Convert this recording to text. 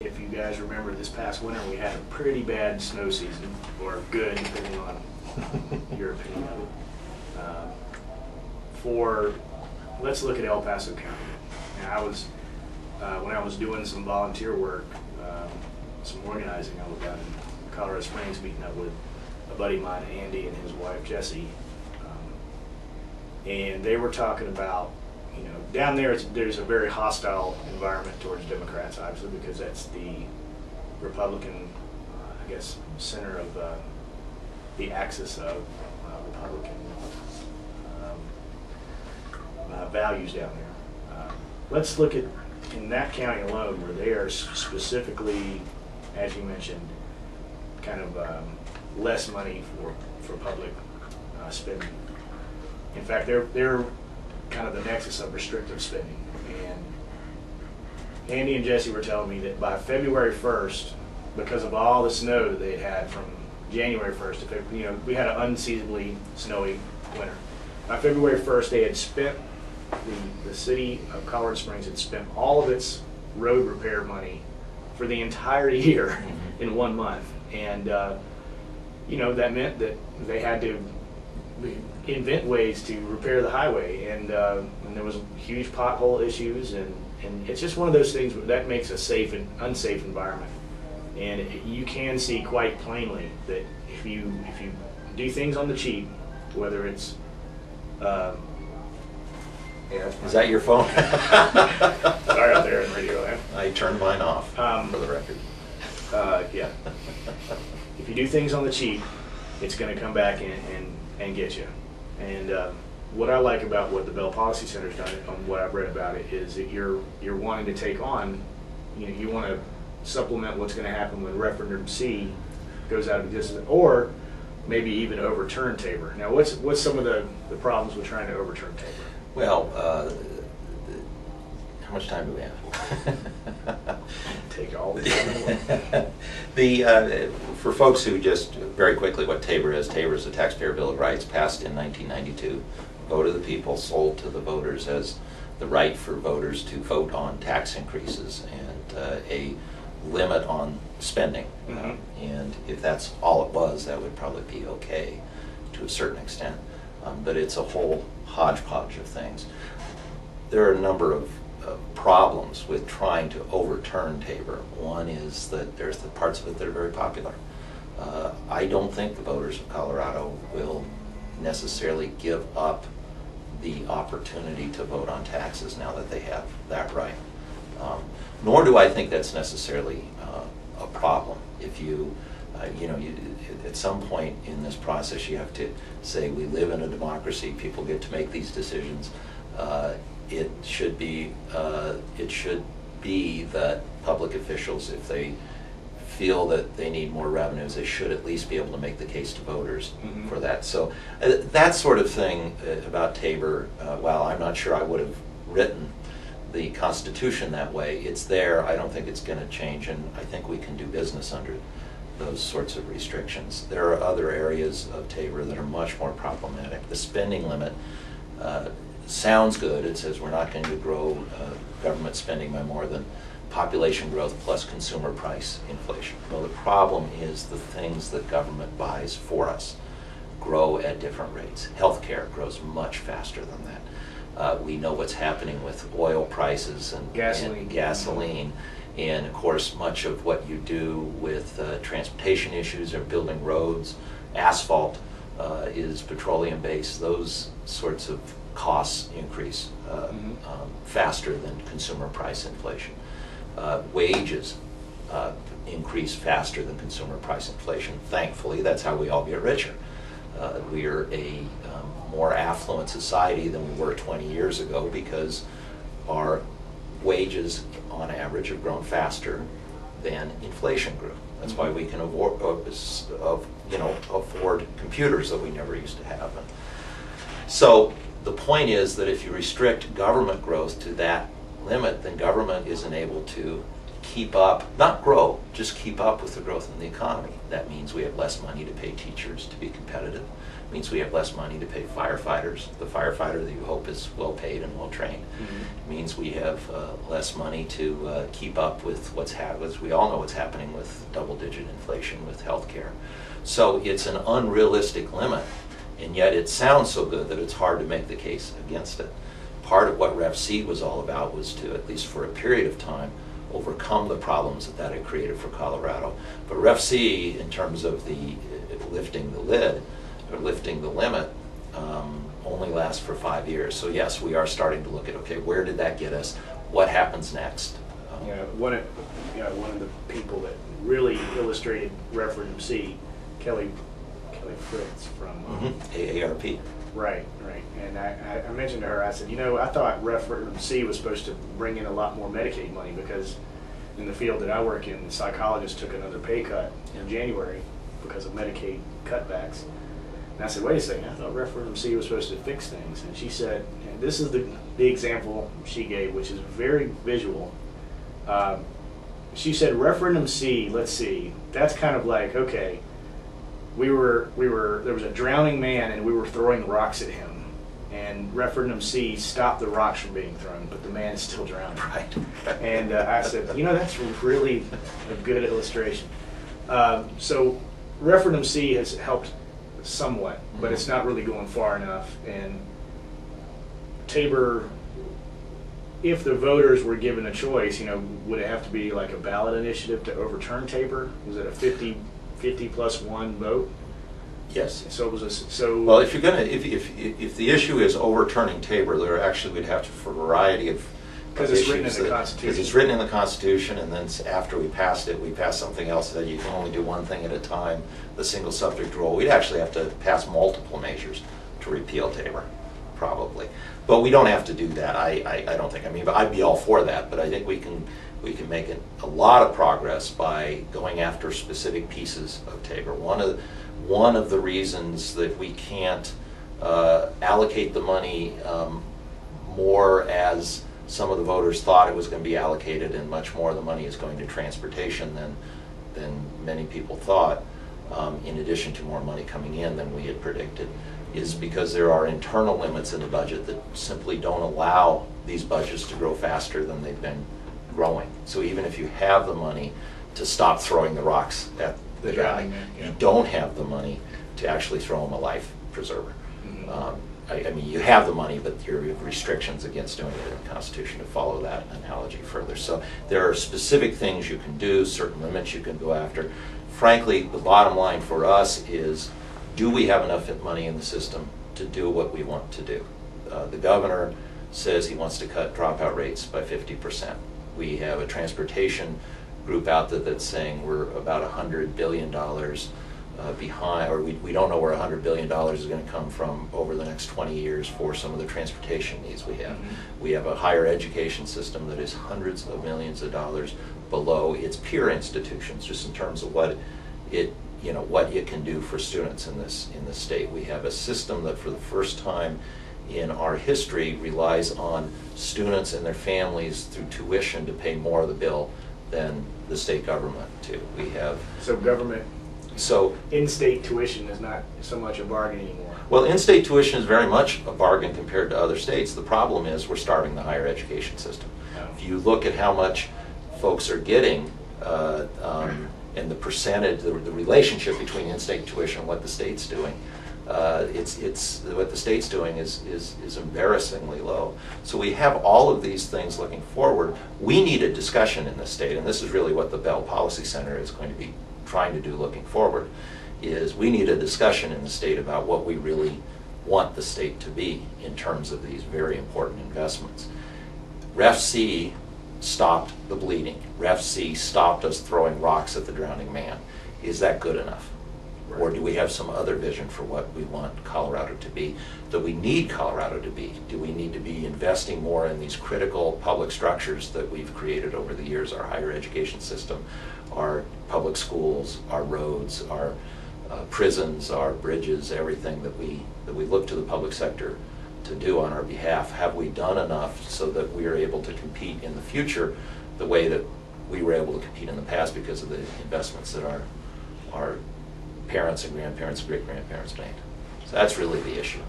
If you guys remember this past winter, we had a pretty bad snow season, or good, depending on your opinion of it. Let's look at El Paso County. Now, when I was doing some volunteer work, some organizing, I was down in Colorado Springs meeting up with a buddy of mine, Andy, and his wife, Jessie. And they were talking about, down there's a very hostile environment towards Democrats, obviously, because that's the Republican, center of the axis of Republican values down there. Let's look at, in that county alone, where they are specifically, as you mentioned, kind of less money for public spending. In fact, they're kind of the nexus of restrictive spending. And Andy and Jesse were telling me that by February 1st, because of all the snow that they had from January 1st, we had an unseasonably snowy winter. By February 1st, they had spent, the city of Colorado Springs had spent all of its road repair money for the entire year in 1 month. And, that meant that they had to invent ways to repair the highway, and there was huge pothole issues, and it's just one of those things that makes a safe and unsafe environment. And you can see quite plainly that if you do things on the cheap, whether it's is that your phone? Sorry out there in radio land. I turned mine off for the record. Yeah. If you do things on the cheap, it's going to come back and get you. And what I like about what the Bell Policy Center's done, and what I've read about it, is that you're wanting to take on, you want to supplement what's going to happen when Referendum C goes out of existence, or maybe even overturn Tabor. Now, what's some of the problems with trying to overturn Tabor? Well, how much time do we have? Take all the time. For folks who just very quickly, what Tabor is a taxpayer bill of rights passed in 1992, vote of the people, sold to the voters as the right for voters to vote on tax increases and a limit on spending. And if that's all it was, that would probably be okay to a certain extent. But it's a whole hodgepodge of things. There are a number of problems with trying to overturn Tabor. One is that there's the parts of it that are very popular. I don't think the voters of Colorado will necessarily give up the opportunity to vote on taxes now that they have that right. Nor do I think that's necessarily a problem. If at some point in this process, you have to say we live in a democracy. People get to make these decisions. It should be that public officials, if they feel that they need more revenues, they should at least be able to make the case to voters for that. So that sort of thing about Tabor, while I'm not sure I would have written the Constitution that way, it's there. I don't think it's going to change, and I think we can do business under those sorts of restrictions. There are other areas of Tabor that are much more problematic. The spending limit sounds good. It says we're not going to grow government spending by more than population growth plus consumer price inflation. Well, the problem is the things that government buys for us grow at different rates. Healthcare grows much faster than that. We know what's happening with oil prices and gasoline. And of course, much of what you do with transportation issues or building roads, asphalt is petroleum based. Those sorts of costs increase faster than consumer price inflation. Wages increase faster than consumer price inflation. Thankfully, that's how we all get richer. We are a more affluent society than we were 20 years ago because our wages on average have grown faster than inflation grew. That's why we can afford computers that we never used to have. And so the point is that if you restrict government growth to that limit, then government isn't able to keep up, not grow, just keep up with the growth in the economy. That means we have less money to pay teachers to be competitive. It means we have less money to pay firefighters, the firefighter that you hope is well paid and well trained. It means we have less money to keep up with what's happening. We all know what's happening with double-digit inflation with healthcare. So it's an unrealistic limit, and yet it sounds so good that it's hard to make the case against it. Part of what Ref C was all about was to, at least for a period of time, overcome the problems that had created for Colorado. But Ref C, in terms of the lifting the lid, or lifting the limit, only lasts for 5 years. So yes, we are starting to look at, okay, where did that get us? What happens next? One of the people that really illustrated Referendum C, Kelly Fritz from AARP. Right. And I mentioned to her, I said, I thought Referendum C was supposed to bring in a lot more Medicaid money, because in the field that I work in, the psychologist took another pay cut in January because of Medicaid cutbacks. And I said, wait a second, I thought Referendum C was supposed to fix things. And she said, and this is the example she gave, which is very visual. She said, Referendum C, let's see, that's kind of like, okay, there was a drowning man and we were throwing rocks at him. And Referendum C stopped the rocks from being thrown, but the man is still drowning. Right. And I said, that's really a good illustration. So Referendum C has helped somewhat, but it's not really going far enough. And Tabor, if the voters were given a choice, would it have to be like a ballot initiative to overturn Tabor? Was it a 50+1 vote? Yes. So it was well, if you're gonna, if the issue is overturning Tabor, there actually would have to, for a variety of because it's written in the Constitution. Because it's written in the Constitution, and then after we passed it, we passed something else that you can only do one thing at a time, the single subject rule. We'd actually have to pass multiple measures to repeal Tabor, probably. But we don't have to do that. I don't think. I mean, I'd be all for that, but I think we can make a lot of progress by going after specific pieces of Tabor. One of the reasons that we can't allocate the money more as some of the voters thought it was going to be allocated, and much more of the money is going to transportation than many people thought, in addition to more money coming in than we had predicted, is because there are internal limits in the budget that simply don't allow these budgets to grow faster than they've been growing. So even if you have the money to stop throwing the rocks at the guy, you don't have the money to actually throw him a life preserver. I mean, you have the money, but you have restrictions against doing it in the Constitution to follow that analogy further. So there are specific things you can do, certain limits you can go after. Frankly, the bottom line for us is, do we have enough money in the system to do what we want to do? The governor says he wants to cut dropout rates by 50%. We have a transportation group out there that's saying we're about $100 billion behind, or we don't know where $100 billion is going to come from over the next 20 years for some of the transportation needs we have. We have a higher education system that is hundreds of millions of dollars below its peer institutions, just in terms of what it can do for students in this state. We have a system that for the first time in our history relies on students and their families through tuition to pay more of the bill than the state government to. We have in-state tuition is not so much a bargain anymore. Well, in-state tuition is very much a bargain compared to other states. The problem is we're starving the higher education system. If you look at how much folks are getting and the percentage, the relationship between in-state tuition and what the state's doing, what the state's doing is embarrassingly low. So we have all of these things looking forward. We need a discussion in the state, and this is really what the Bell Policy Center is going to be trying to do looking forward, is we need a discussion in the state about what we really want the state to be in terms of these very important investments. Ref C stopped the bleeding. Ref C stopped us throwing rocks at the drowning man. Is that good enough? Right. Or do we have some other vision for what we want Colorado to be, that we need Colorado to be? Do we need to be investing more in these critical public structures that we've created over the years, our higher education system, our public schools, our roads, our prisons, our bridges, everything that we look to the public sector to do on our behalf? Have we done enough so that we are able to compete in the future the way that we were able to compete in the past because of the investments that our parents and grandparents and great-grandparents made. So that's really the issue.